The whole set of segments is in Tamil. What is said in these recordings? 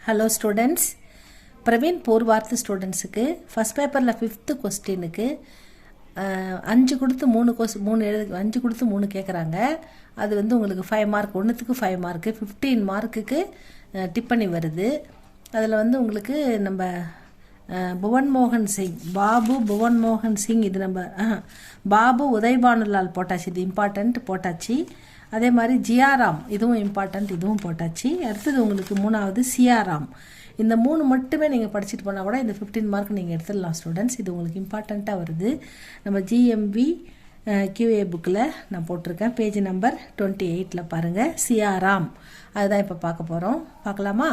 ஹலோ ஸ்டூடெண்ட்ஸ், பிரவீன் பூர்வார்த்து ஸ்டூடெண்ட்ஸுக்கு ஃபஸ்ட் பேப்பரில் 5th கொஸ்டினுக்கு 5 கொடுத்து 3 கேட்குறாங்க. அது வந்து உங்களுக்கு 5 மார்க், ஒன்றுத்துக்கு 5 மார்க்கு, 15 மார்க்குக்கு டிப்பணி வருது. அதில் வந்து உங்களுக்கு நம்ம புவன்மோகன் சிங், பாபு புவன்மோகன் சிங், இது நம்ம பாபு உதய்பானுலால் போட்டாச்சு, இது இம்பார்ட்டண்ட் போட்டாச்சு. அதே மாதிரி ஜியாராம், இதுவும் இம்பார்ட்டண்ட், இதுவும் போட்டாச்சு. அடுத்தது உங்களுக்கு 3வது சியாராம். இந்த 3 மட்டுமே நீங்கள் படிச்சுட்டு போனால் கூட இந்த 15 மார்க் நீங்கள் எடுத்துடலாம் ஸ்டூடெண்ட்ஸ். இது உங்களுக்கு இம்பார்ட்டண்ட்டாக வருது. நம்ம ஜிஎம்வி QA புக்கில் நான் போட்டிருக்கேன், பேஜ் நம்பர் 28 பாருங்கள். சியாராம் அதுதான் இப்போ பார்க்க போகிறோம். பார்க்கலாமா?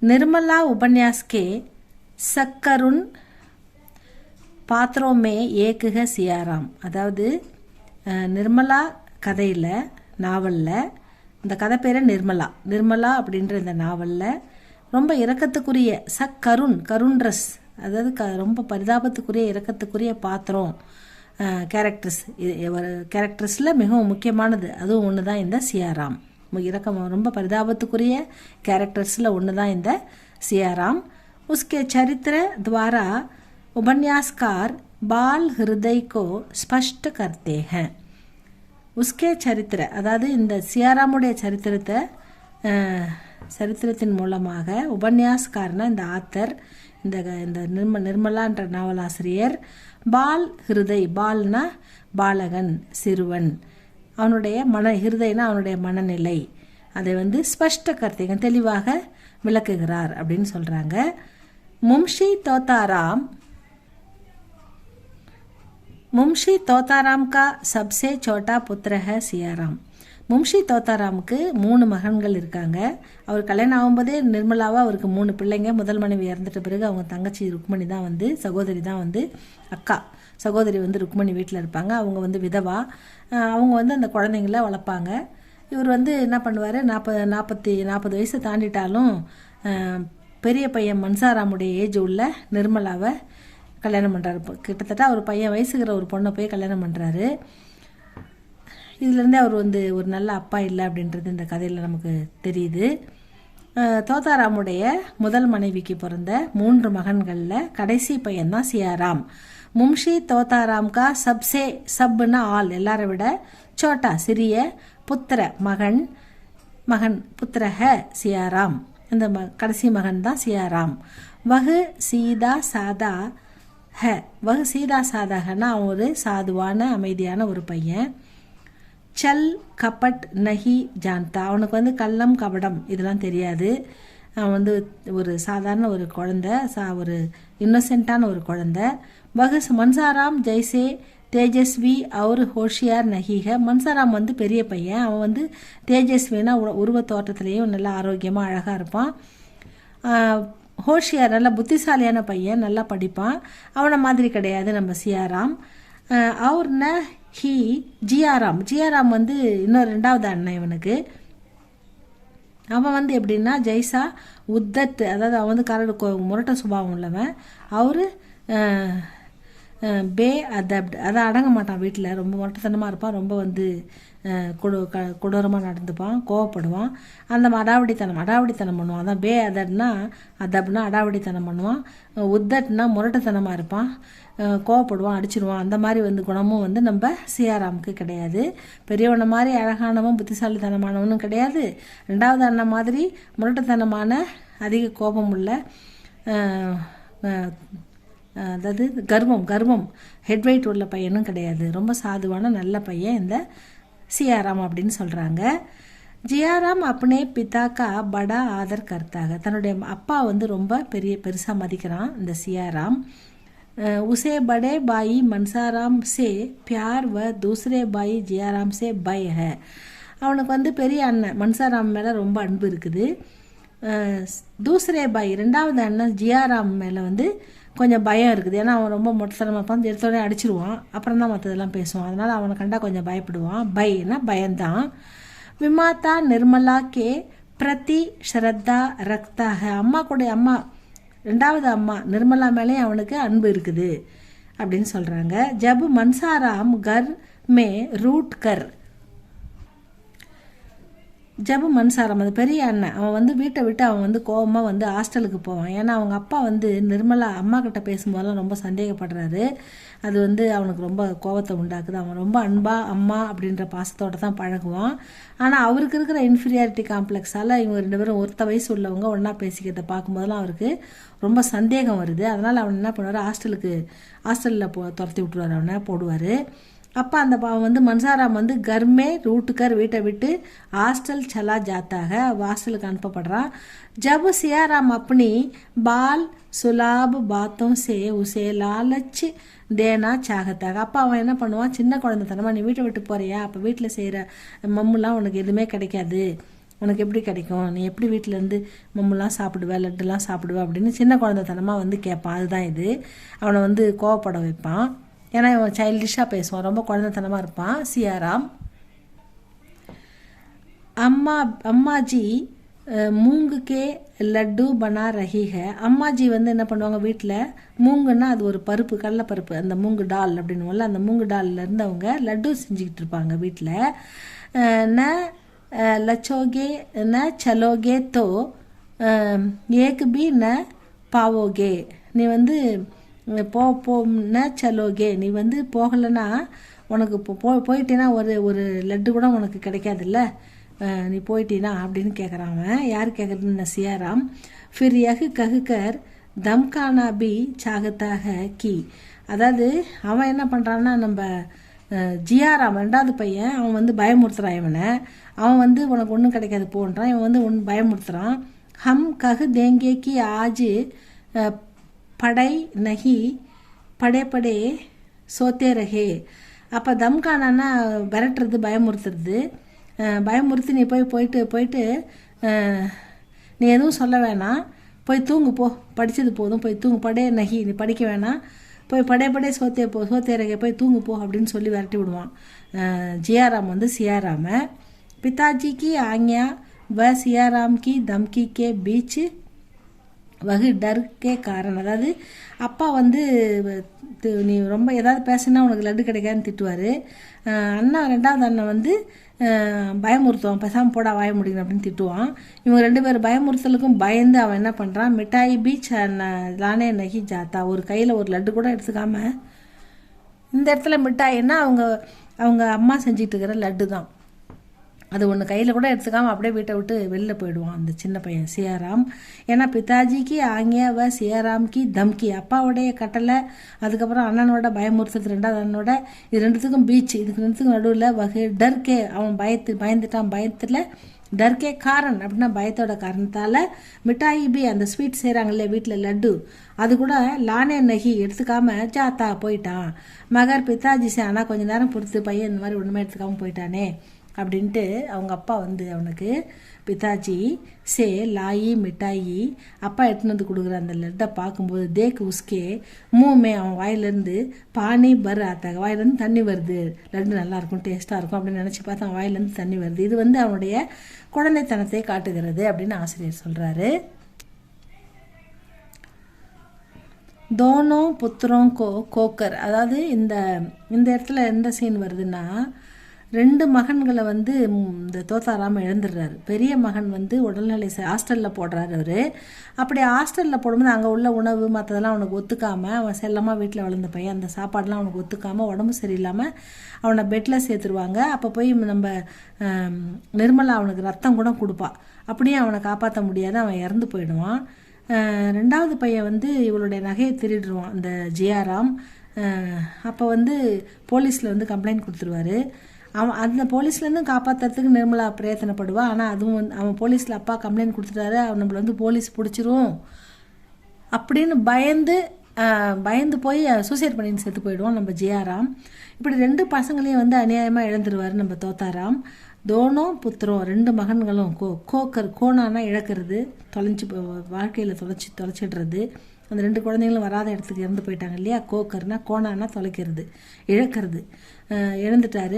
निर्मला उपन्यास के सक्करुन पात्रों में एक है सियाराम. அதாவது நிர்மலா கதையில், நாவலில், இந்த கதை பேர் நிர்மலா அப்படின்ற இந்த நாவலில் ரொம்ப இரக்கத்துக்குரிய கருண்ரஸ், அதாவது ரொம்ப பரிதாபத்துக்குரிய இரக்கத்துக்குரிய பாத்திரம், கேரக்டர்ஸில் மிகவும் முக்கியமானது அதுவும் ஒன்று தான் இந்த சியாராம். ரொம்ப பரிதாபத்துக்குரிய कैरेक्टर्ஸில் ஒன்று தான் இந்த सियाराम. उसके चरित्र द्वारा उपन्यासकार बाल हृदय को स्पष्ट करते हैं. उसके चरित्र, அதாவது இந்த சியாராமுடைய சரித்திரத்தின் மூலமாக உபன்யாஸ்காரனா இந்த ஆத்தர், இந்த நிர்மலான்ற நாவலாசிரியர், பால் ஹிருதய், பால்னா பாலகன், சிறுவன், அவனுடைய ஹிருதயனா அவனுடைய மனநிலை, அதை வந்து ஸ்பஷ்ட கர்த்தேகன் தெளிவாக விளக்குகிறார் அப்படின்னு சொல்கிறாங்க. மும்ஷி தோத்தாராம் கா சப்சே சோட்டா புத்திர ஹை சியாராம். மும்ஷி தோத்தாராமுக்கு 3 மகன்கள் இருக்காங்க. அவர் கல்யாணம் ஆகும்போதே நிர்மலாவாக அவருக்கு 3 பிள்ளைங்க. முதல் மனைவி இறந்துட்ட பிறகு அவங்க தங்கச்சி ருக்மணி தான் வந்து, சகோதரி தான் வந்து சகோதரி வந்து ருக்மணி வீட்டில் இருப்பாங்க. அவங்க வந்து விதவா. அவங்க வந்து அந்த குழந்தைங்கள வளர்ப்பாங்க. இவர் வந்து என்ன பண்ணுவார், 40 வயசு தாண்டிட்டாலும் பெரிய பையன் மன்சாராமுடைய ஏஜ் உள்ள நிர்மலாவை கல்யாணம் பண்ணுறாரு. கிட்டத்தட்ட அவர் பையன் வயசுங்கிற ஒரு பொண்ணை போய் கல்யாணம் பண்ணுறாரு. இதுலேருந்தே அவர் வந்து ஒரு நல்ல அப்பா இல்லை அப்படின்றது இந்த கதையில் நமக்கு தெரியுது. தோத்தாராமுடைய முதல் மனைவிக்கு பிறந்த 3 மகன்களில் கடைசி பையன் தான் சியாராம். மும்ஷி தோத்தாராம் கா சப்சே, சப்னா ஆள், எல்லாரை விட, சோட்டா சிறிய, புத்திர மகன் புத்திர ஹ சியாராம், இந்த கடைசி மகன் தான் சியாராம். வகு சீதா சாதா ஹன்னா அவன் ஒரு சாதுவான அமைதியான ஒரு பையன். சல் கபட் நஹி ஜான்தா, அவனுக்கு வந்து கள்ளம் கபடம் இதெல்லாம் தெரியாது. அவன் வந்து ஒரு சாதாரண ஒரு குழந்தை, ஒரு இன்னோசென்ட்டான ஒரு குழந்தை. மன்சாராம் ஜெய்சே தேஜஸ்வி அவர் ஹோஷியார் நஹீக. மன்சாராம் வந்து பெரிய பையன், அவன் வந்து தேஜஸ்வினா உருவ தோட்டத்திலேயும் நல்லா ஆரோக்கியமாக அழகாக இருப்பான். ஹோஷியார் நல்லா புத்திசாலியான பையன், நல்லா படிப்பான். அவனை மாதிரி கிடையாது நம்ம சியாராம். அவர் ஜியாராம் வந்து இன்னொரு 2வது அண்ணன் இவனுக்கு. அவன் வந்து எப்படின்னா ஜெய்சா உத்தட், அதாவது அவன் வந்து முரட்ட சுபாவம் உள்ளவன். அவர் பே அதப்ட், அதை அடங்க மாட்டான், வீட்டில் ரொம்ப முரட்டத்தனமாக இருப்பான், ரொம்ப வந்து கொடூரமாக நடந்துப்பான், கோவப்படுவான், அந்த அடாவடித்தனம் பண்ணுவான். அதான் பே அதப்னா அடாவடித்தனம் பண்ணுவான். உத்தட்னா முரட்டத்தனமாக இருப்பான், கோவப்படுவான், அடிச்சிருவான். அந்த மாதிரி வந்து குணமும் வந்து நம்ம சியாராமுக்கு கிடையாது. பெரியவனை மாதிரி அழகானவன் புத்திசாலித்தனமானவனும் கிடையாது. 2வது அண்ணன் மாதிரி முரட்டத்தனமான அதிக கோபம் உள்ள, அதாவது கர்வம் ஹெட் வெயிட் உள்ள பையனும் கிடையாது. ரொம்ப சாதுவான நல்ல பையன் இந்த சியாராம் அப்படின்னு சொல்கிறாங்க. ஜியாராம் அப்பனே பிதாக்கா படா ஆதர் கர்த்தாக, தன்னுடைய அப்பா வந்து ரொம்ப பெருசாக மதிக்கிறான் இந்த சியாராம். உசே படே பாயி மன்சாராம் சே பியார் வ தூசரே பாயி ஜியாராம் சே பய ஹை. அவனுக்கு வந்து பெரிய அண்ணன் மன்சாராம் மேலே ரொம்ப அன்பு இருக்குது. தூசரே பாய் 2வது அண்ணன் ஜியாராம் மேலே வந்து கொஞ்சம் பயம் இருக்குது. ஏன்னா அவன் ரொம்ப மொட்டத்தனமாக இருப்பான், எடுத்தோடனே அடிச்சிருவான், அப்புறம் தான் மற்றதெல்லாம் பேசுவான். அதனால் அவனை கண்டா கொஞ்சம் பயப்படுவான். பயம்தான். விமாத்தா நிர்மலா கே பிரதி ஸ்ரத்தா ரக்தா ஹை. அம்மா 2வது அம்மா நிர்மலா மேலேயும் அவனுக்கு அன்பு இருக்குது அப்படின்னு சொல்கிறாங்க. ஜப் மன்சாராம் கர் மே ரூட் கர் ஜபு மன்சாரம் அது பெரிய அண்ணன் அவன் வந்து வீட்டை விட்டு அவன் வந்து கோபமாக வந்து ஹாஸ்டலுக்கு போவான். ஏன்னா அவங்க அப்பா வந்து நிர்மலா அம்மா கிட்ட பேசும்போதெல்லாம் ரொம்ப சந்தேகப்படுறாரு. அது வந்து அவனுக்கு ரொம்ப கோபத்தை உண்டாக்குது. அவன் ரொம்ப அம்மா அப்படின்ற பாசத்தோடு தான் பழகுவான். ஆனால் அவருக்கு இருக்கிற இன்ஃபீரியாரிட்டி காம்ப்ளெக்ஸால் இவங்க 2 பேரும் ஒருத்த வயசு உள்ளவங்க ஒன்றா பேசிக்கிறத பார்க்கும்போதெல்லாம் அவருக்கு ரொம்ப சந்தேகம் வருது. அதனால் அவன் என்ன பண்ணுவார், ஹாஸ்டலில் துரத்தி விட்டுருவார், அவனை போடுவார். அப்போ அந்த வந்து மன்சாராம் வந்து கர்மே ரூட்டுக்கர் வீட்டை விட்டு ஹாஸ்டல் சலா ஜாத்தாக ஹாஸ்டலுக்கு அனுப்பப்படுறான். ஜப் சியாராம் அப்பனி பால் சுலாப் பாத்தோம் சே உசே லாலச்சு தேனா சாகத்தாக. அப்போ அவன் என்ன பண்ணுவான், சின்ன குழந்தைத்தனமா நீ வீட்டை விட்டு போறியா, அப்போ வீட்டில் செய்கிற மம்முலாம் உனக்கு எதுவுமே கிடைக்காது, உனக்கு எப்படி கிடைக்கும், நீ எப்படி வீட்டிலேருந்து மம்முலாம் சாப்பிடுவ, லட்டுலாம் சாப்பிடுவ அப்படின்னு சின்ன குழந்தைத்தனமாக வந்து கேட்பான். அதுதான் இது அவனை வந்து கோவப்பட வைப்பான். ஏன்னா இவன் சைல்டிஷாக பேசுவான், ரொம்ப குழந்தைத்தனமாக இருப்பான் சியாராம். அம்மாஜி மூங்குக்கே லட்டு பனா ரஹிக. அம்மாஜி வந்து என்ன பண்ணுவாங்க, வீட்டில் மூங்குன்னா அது ஒரு பருப்பு, கடலைப்பருப்பு, அந்த மூங்கு டால் அப்படின்னுவோம்ல, அந்த மூங்கு டால்லேருந்து அவங்க லட்டு செஞ்சுக்கிட்டு இருப்பாங்க வீட்டில். ந லச்சோகே ந சலோகே தோ ஏக் பி ந பாவோகே. நீ வந்து போன சலோகே, நீ வந்து போகலைன்னா உனக்கு போயிட்டேன்னா ஒரு லட்டு கூட உனக்கு கிடைக்காதுல்ல, நீ போயிட்டீனா அப்படின்னு கேட்குறான். யார் கேட்குறதுன்னு சியாராம். ஃபிர் யஹ் கஹ்கர் தம்கானா பி சாகத்தாக கி. அதாவது அவன் என்ன பண்ணுறான்னா, நம்ம ஜியாராம் 2வது பையன், அவன் வந்து பயமுறுத்துறான் இவனை. அவன் வந்து உனக்கு ஒன்றும் கிடைக்காது போன்றான், இவன் வந்து ஒன்று பயமுறுத்துறான். ஹம் கஹ் தேங்கே கி ஆஜ் படை நகி படே சோத்தே ரஹே. அப்போ தம்கானா விரட்டுறது, பயமுறுத்தி நீ போயிட்டு நீ எதுவும் சொல்ல வேணாம், போய் தூங்கு போ, படித்தது போதும், போய் தூங்கு, படே நகி நீ படிக்க வேணாம், போய் படே சோத்தே ரஹே போய் தூங்கு போ அப்படின்னு சொல்லி விரட்டி விடுவான் ஜியாராம் வந்து சியாராம. பிதாஜி கி ஆக்ஞா வ சியாராம் கி தம்கி கே பீச் வகு டர்க்கே காரணம். அதாவது அப்பா வந்து நீ ரொம்ப ஏதாவது பேசுனா உனக்கு லட்டு கிடைக்காதுன்னு திட்டுவார். அண்ணா 2வது அண்ணன் வந்து பயமுறுத்துவான், பேசாமல் போடா வாய முடியும் அப்படின்னு திட்டுவான். இவங்க 2 பேர் பயமுறுத்தலுக்கும் பயந்து அவன் என்ன பண்ணுறான், மிட்டாய் பீச் லானே நகி ஜாத்தா. ஒரு கையில் ஒரு லட்டு கூட எடுத்துக்காம, இந்த இடத்துல மிட்டாய்னா அவங்க அம்மா செஞ்சிட்டு இருக்கிற லட்டு தான், அது ஒன்று கையில் கூட எடுத்துக்காமல் அப்படியே வீட்டை விட்டு வெளில போயிடுவான் அந்த சின்ன பையன் சியாராம். ஏன்னா பிதாஜிக்கு ஆங்கியாவ சியாராம்கி தம்கி, அப்பாவுடைய கட்டளை, அதுக்கப்புறம் அண்ணனோட பயமுறுத்துறது 2வது அண்ணனோட, இது 2த்துக்கும் பீச், இதுக்கு 2த்துக்கும் நடுவில் வகை டர்கே, அவன் பயந்துட்டான், பயத்தில் டர்கே காரன் அப்படின்னா பயத்தோட காரணத்தால் மிட்டாயி பி அந்த ஸ்வீட் செய்கிறாங்கல்ல வீட்டில் லட்டு, அது கூட லானே நகி எடுத்துக்காம ஜாத்தா போயிட்டான். மகர் பிதாஜி சே, ஆனால் கொஞ்சம் நேரம் பொறுத்து பையன் இந்த மாதிரி ஒன்றுமே எடுத்துக்காமல் போயிட்டானே அப்படின்ட்டு அவங்க அப்பா வந்து அவனுக்கு பிதாஜி சே லாயி மிட்டாயி, அப்பா எடுத்துன்னு வந்து கொடுக்குற அந்த லட்டை பார்க்கும்போது தேக்கு உஸ்கே மூமே, அவன் வாயிலேருந்து பானி பர் ஆத்தாங்க, வாயிலேருந்து தண்ணி வருது, லட்டு நல்லாயிருக்கும் டேஸ்ட்டாக இருக்கும் அப்படின்னு நினச்சி பார்த்தா அவன் வாயிலேருந்து தண்ணி வருது. இது வந்து அவனுடைய குழந்தைத்தனத்தை காட்டுகிறது அப்படின்னு ஆசிரியர் சொல்கிறாரு. தோனோ புத்திரம் கோக்கர். அதாவது இந்த இடத்துல எந்த சீன் வருதுன்னா, 2 மகன்களை வந்து இந்த தோத்தாராம இழந்துடுறாரு. பெரிய மகன் வந்து உடல்நிலை ஹாஸ்டலில் போடுறாரு அவர். அப்படி ஹாஸ்டலில் போடும்போது அங்கே உள்ள உணவு மற்றதெல்லாம் அவனுக்கு ஒத்துக்காமல், அவன் செல்லமாக வீட்டில் வளர்ந்த பையன், அந்த சாப்பாடெலாம் அவனுக்கு ஒத்துக்காமல் உடம்பு சரியில்லாமல் அவனை பெட்டில் சேர்த்துருவாங்க. அப்போ போய் நம்ம நிர்மலா அவனுக்கு ரத்தம் கூட கொடுப்பா, அப்படியே அவனை காப்பாற்ற முடியாது, அவன் இறந்து போயிடுவான். 2வது பையன் வந்து இவளுடைய நகையை திருடிடுவான் அந்த ஜியாராம். அப்போ வந்து போலீஸில் வந்து கம்ப்ளைண்ட் கொடுத்துருவாரு. அந்த போலீஸ்லேருந்து காப்பாற்றுறதுக்கு நிர்மலா பிரயத்தனப்படுவா. ஆனால் அதுவும் அவன் போலீஸில் அப்பா கம்ப்ளைண்ட் கொடுத்துட்டாரு, அவன் நம்மளை வந்து போலீஸ் பிடிச்சிரும் அப்படின்னு பயந்து போய் சூசைட் பண்ணின்னு செத்து போயிடுவான் நம்ம ஜியாராம். இப்படி 2 பசங்களையும் வந்து அநியாயமாக இழந்துருவார் நம்ம தோத்தாராம். தோனோ புத்திரம் 2 மகன்களும் கோக்கர், கோனானா இழக்கிறது, வாழ்க்கையில் தொலைச்சிடுறது. அந்த 2 குழந்தைங்களும் வராத இடத்துக்கு இறந்து போயிட்டாங்க இல்லையா, கோக்கர்னா கோனானா தொலைக்கிறது, இழக்கிறது. இழந்துட்டாரு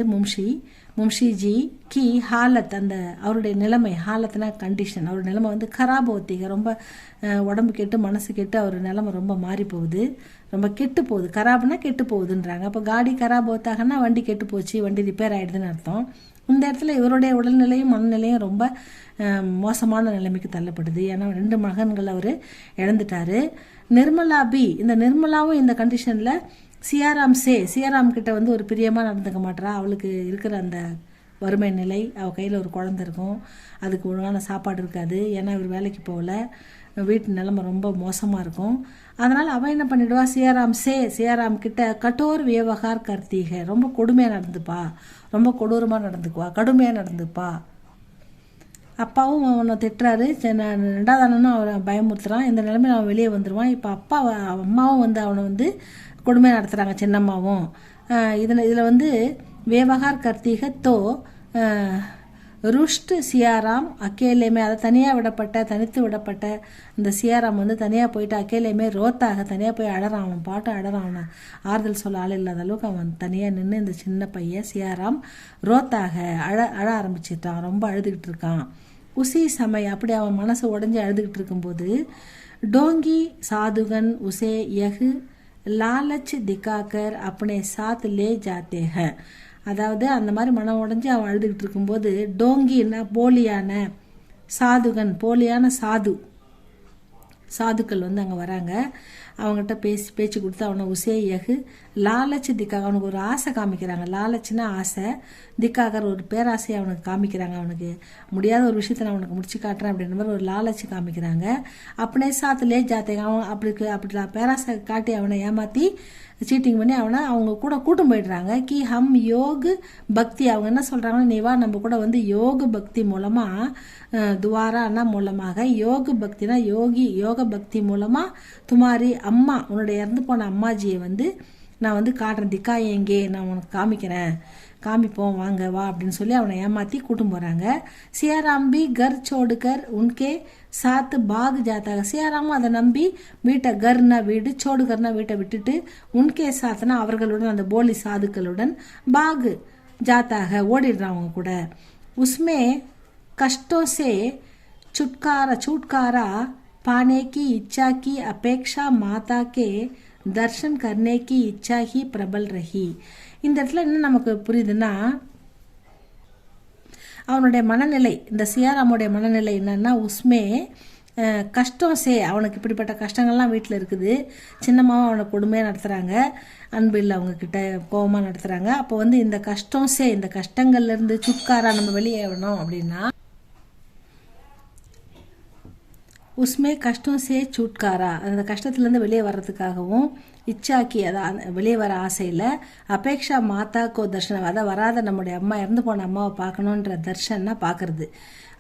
மும்ஷிஜி கி ஹாலத், அந்த அவருடைய நிலைமை, ஹாலத்னா கண்டிஷன், அவருடைய நிலைமை வந்து கராப் ஒத்திக, ரொம்ப உடம்பு கெட்டு மனசு கெட்டு அவர் நிலைமை ரொம்ப மாறி போகுது, ரொம்ப கெட்டு போகுது. கராப்னா கெட்டு போகுதுன்றாங்க. அப்போ காடி கராப் ஒத்தாகனா வண்டி கெட்டு போச்சு, வண்டி ரிப்பேர் ஆகிடுதுன்னு அர்த்தம். இந்த இடத்துல இவருடைய உடல்நிலையும் மனநிலையும் ரொம்ப மோசமான நிலைமைக்கு தள்ளப்படுது. ஏன்னா 2 மகன்கள் அவர் இழந்துட்டார். நிர்மலா பி, இந்த நிர்மலாவும் இந்த கண்டிஷனில் சியாராம் கிட்ட வந்து ஒரு பிரியமாக நடந்துக்க மாட்டா. அவளுக்கு இருக்கிற அந்த வறுமை நிலை, அவள் கையில் ஒரு குழந்தை இருக்கும், அதுக்கு ஒழுங்கான சாப்பாடு இருக்காது. ஏன்னா இவர் வேலைக்கு போகல, வீட்டு நிலைமை ரொம்ப மோசமாக இருக்கும். அதனால் அவள் என்ன பண்ணிடுவா, சியாராம் கிட்ட கட்டோர் வியவகார் கர்த்தீக, ரொம்ப கொடுமையாக நடந்துப்பா, ரொம்ப கொடூரமாக நடந்துக்குவா, கடுமையாக நடந்துப்பா. அப்பாவும் அவனை திட்டுறாரு. 2வது அண்ணனும் அவரை பயமுறுத்துறான். இந்த நிலைமையில் அவன் வெளியே வந்துடுவான். இப்போ அம்மாவும் வந்து அவனை வந்து கொடுமையாக நடத்துகிறாங்க, சின்னம்மாவும். இதில் வந்து வியவகார் கர்த்தீக தோ ருஷ்ட் சியாராம் அக்கேலேமே, அதை தனித்து விடப்பட்ட இந்த சியாராம் வந்து தனியாக போயிட்டு அக்கேலேமே ரோத்தாக தனியாக போய் அழறான். அவன் பாட்டு அழறான். அவனை ஆறுதல் சொல்ல ஆள் இல்லாத அளவுக்கு அவன் தனியாக நின்று இந்த சின்ன பையன் சியாராம் ரோத்தாக அழ ஆரம்பிச்சிட்டான். ரொம்ப அழுதுகிட்டு இருக்கான். உசி சமயம் அப்படி அவன் மனசு உடஞ்சி அழுதுகிட்டு இருக்கும்போது டோங்கி சாதுகன் உசே யகு லாலச் திகாக்கர் அப்பனே சாத் லே ஜாத்தே ஹை. அதாவது அந்த மாதிரி மனம் உடஞ்சி அவன் அழுதுகிட்டு இருக்கும்போது டோங்கின்னா போலியான சாதுக்கள் வந்து அங்கே வராங்க. அவங்ககிட்ட பேச்சு கொடுத்து அவனை உசேயகு லாலச்சு திக்காக, அவனுக்கு ஒரு ஆசை காமிக்கிறாங்க. லாலச்சுன்னா ஆசை, திக்காகர் ஒரு பேராசையை அவனுக்கு காமிக்கிறாங்க. அவனுக்கு முடியாத ஒரு விஷயத்தை நான் அவனுக்கு முடிச்சு காட்டுறேன் அப்படின்ற மாதிரி ஒரு லாலச்சு காமிக்கிறாங்க. அப்படியே சாத்துலே ஜாத்தேங்க, அவன் அப்படி பேராசை காட்டி அவனை ஏமாற்றி சீட்டிங் பண்ணி அவனை அவங்க கூட கூட்டம் போயிடுறாங்க. கி ஹம் யோக் பக்தி, அவங்க என்ன சொல்கிறாங்கன்னா, நீ வா நம்ம கூட வந்து யோக பக்தி மூலமாக துவாரானா மூலமாக, யோக பக்தினா யோக பக்தி மூலமாக துமாரி அம்மா, உன்னுடைய இறந்து போன அம்மாஜியை வந்து நான் வந்து காட்டுறேன், திக்கா எங்கே நான் உனக்கு காமிப்போம் வாங்க வா அப்படின்னு சொல்லி அவனை ஏமாற்றி கூட்டும் போகிறாங்க. சியாராம்பி கர் சோடுகர் உன்கே சாத்து பாக் ஜாத்தாக, சியாராமும் அதை நம்பி வீட்டை, கர்னா வீடு, சோடுகர்னா வீட்டை விட்டுட்டு, உன்கே சாத்துனா அவர்களுடன், அந்த போலி சாதுக்களுடன், பாக் ஜாத்தாக ஓடிடுறான் அவங்க கூட. உஸ்மே கஷ்டோं से छुटकारा पाने की इच्छा की अपेक्षा माता के दर्शन करने की इच्छा ही प्रबल रही. இந்த இடத்துல என்ன நமக்கு புரியுதுன்னா, அவனுடைய மனநிலை, இந்த சியாராமுடைய மனநிலை என்னன்னா, உஸ்மே கஷ்டம் அவனுக்கு இப்படிப்பட்ட கஷ்டங்கள்லாம் வீட்டில் இருக்குது. சின்னம்மாவும் அவனை கொடுமையாக நடத்துகிறாங்க, அன்பு இல்லை அவங்கக்கிட்ட, கோபமாக நடத்துகிறாங்க. அப்போ வந்து இந்த கஷ்டம் இந்த கஷ்டங்கள்லேருந்து சுட்காரா நம்ம வெளியேறணும் அப்படின்னா, உஸ்மே கஷ்டம் சுட்காரா, அந்த கஷ்டத்துலேருந்து வெளியே வர்றதுக்காகவும், இச்சாக்கி அதான் வெளியே வர ஆசையில், அபேக்ஷா மாதாக்கோ தர்ஷனம், அதை வராத நம்முடைய அம்மா, இறந்து போன அம்மாவை பார்க்கணுன்ற தர்ஷன்னா பார்க்குறது,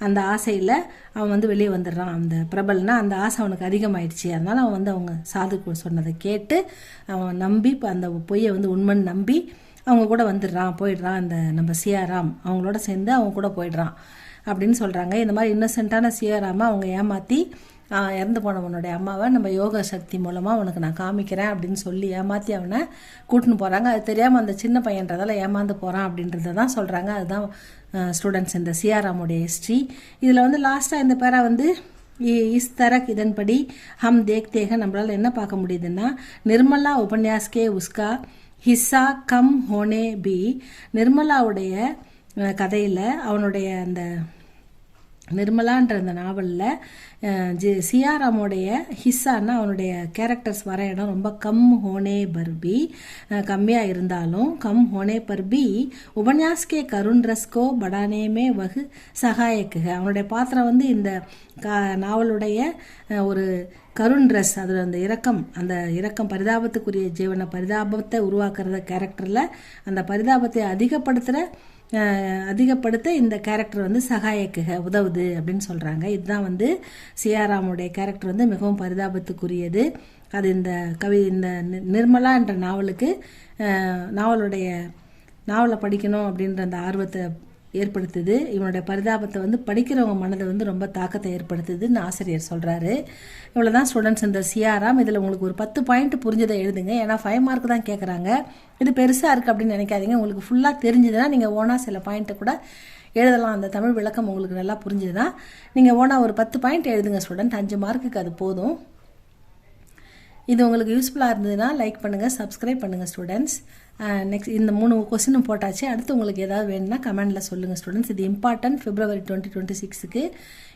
அந்த ஆசையில் அவன் வந்து வெளியே வந்துடுறான். அந்த பிரபல்னா அந்த ஆசை அவனுக்கு அதிகமாயிடுச்சு. அதனால் அவன் வந்து அவங்க சாதுக்கு சொன்னதை கேட்டு அவன் நம்பி, இப்போ அந்த பொய்யை வந்து உண்மைன்னு நம்பி அவங்க கூட போயிடுறான். அந்த நம்ம சியாராம் அவங்களோட சேர்ந்து அவங்க கூட போயிடுறான் அப்படின்னு சொல்கிறாங்க. இந்த மாதிரி இன்னசென்ட்டான சியாராமை அவங்க ஏமாற்றி, இறந்து போனவனுடைய அம்மாவை நம்ம யோக சக்தி மூலமாக அவனுக்கு நான் காமிக்கிறேன் அப்படின்னு சொல்லி ஏமாற்றி அவனை கூட்டின்னு போகிறாங்க. அது தெரியாமல் அந்த சின்ன பையன்றதால ஏமாந்து போகிறான் அப்படின்றத தான் சொல்கிறாங்க. அதுதான் ஸ்டூடெண்ட்ஸ் இந்த சியாராமுடைய ஹிஸ்ட்ரி. இதில் வந்து லாஸ்ட்டாக இந்த பேரா வந்து இஸ் தரக், இதன்படி ஹம் தேக்தேக, நம்மளால் என்ன பார்க்க முடியுதுன்னா, நிர்மலா உபன்யாஸ்கே உஸ்கா ஹிஸ்ஸா கம் ஹோனே பி, நிர்மலாவுடைய கதையில் அவனுடைய அந்த நிர்மலான்ற அந்த நாவலில் சியாராமுடைய ஹிஸ்ஸான்னா அவனுடைய கேரக்டர்ஸ் வர இடம் ரொம்ப கம் ஹோனே பர்பி, கம்மியாக இருந்தாலும் கம் ஹோனே பர்பி உபன்யாஸ்கே கருண் ரஸ்கோ படானேமே வகு சகாயக்குக, அவனுடைய பாத்திரம் வந்து இந்த நாவலுடைய ஒரு கருண் ரஸ், அதில் அந்த இரக்கம் பரிதாபத்துக்குரிய ஜீவனை, பரிதாபத்தை உருவாக்குறத கேரக்டரில் அந்த பரிதாபத்தை அதிகப்படுத்த இந்த கேரக்டர் வந்து சகாயக்குக உதவுது அப்படின்னு சொல்கிறாங்க. இதுதான் வந்து சியாராமுடைய கேரக்டர் வந்து மிகவும் பரிதாபத்துக்குரியது. அது இந்த நிர்மலா என்ற நாவலுக்கு நாவலை படிக்கணும் அப்படின்ற அந்த ஆர்வத்தை ஏற்படுத்துது. இவனுடைய பரிதாபத்தை வந்து படிக்கிறவங்க மனதை வந்து ரொம்ப தாக்கத்தை ஏற்படுத்துதுன்னு ஆசிரியர் சொல்கிறாரு. இவ்வளோதான் ஸ்டூடெண்ட்ஸ் இந்த சியாராம். இதில் உங்களுக்கு ஒரு 10 பாயிண்ட் புரிஞ்சதை எழுதுங்க. ஏன்னா 5 மார்க் தான் கேட்குறாங்க. இது பெருசாக இருக்குது அப்படின்னு நினைக்காதீங்க. உங்களுக்கு ஃபுல்லாக தெரிஞ்சுதுன்னா நீங்கள் ஓனாக சில பாயிண்ட்டை கூட எழுதலாம். அந்த தமிழ் விளக்கம் உங்களுக்கு நல்லா புரிஞ்சுதுன்னா நீங்கள் ஓனாக ஒரு 10 பாயிண்ட் எழுதுங்க ஸ்டூடெண்ட். 5 மார்க்குக்கு அது போதும். இது உங்களுக்கு யூஸ்ஃபுல்லாக இருந்ததுன்னா லைக் பண்ணுங்கள், சப்ஸ்கிரைப் பண்ணுங்கள் ஸ்டூடெண்ட்ஸ். நெக்ஸ்ட் இந்த 3 கொஸ்டினும் போட்டாச்சு. அடுத்து உங்களுக்கு ஏதாவது வேணும்னா கமெண்டில் சொல்லுங்கள் ஸ்டூடெண்ட்ஸ். இது இம்பார்ட்டன்ட் February 2026க்கு.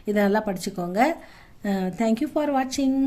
இதை நல்லா படிச்சுக்கோங்க. தேங்க்யூ ஃபார் வாட்சிங்.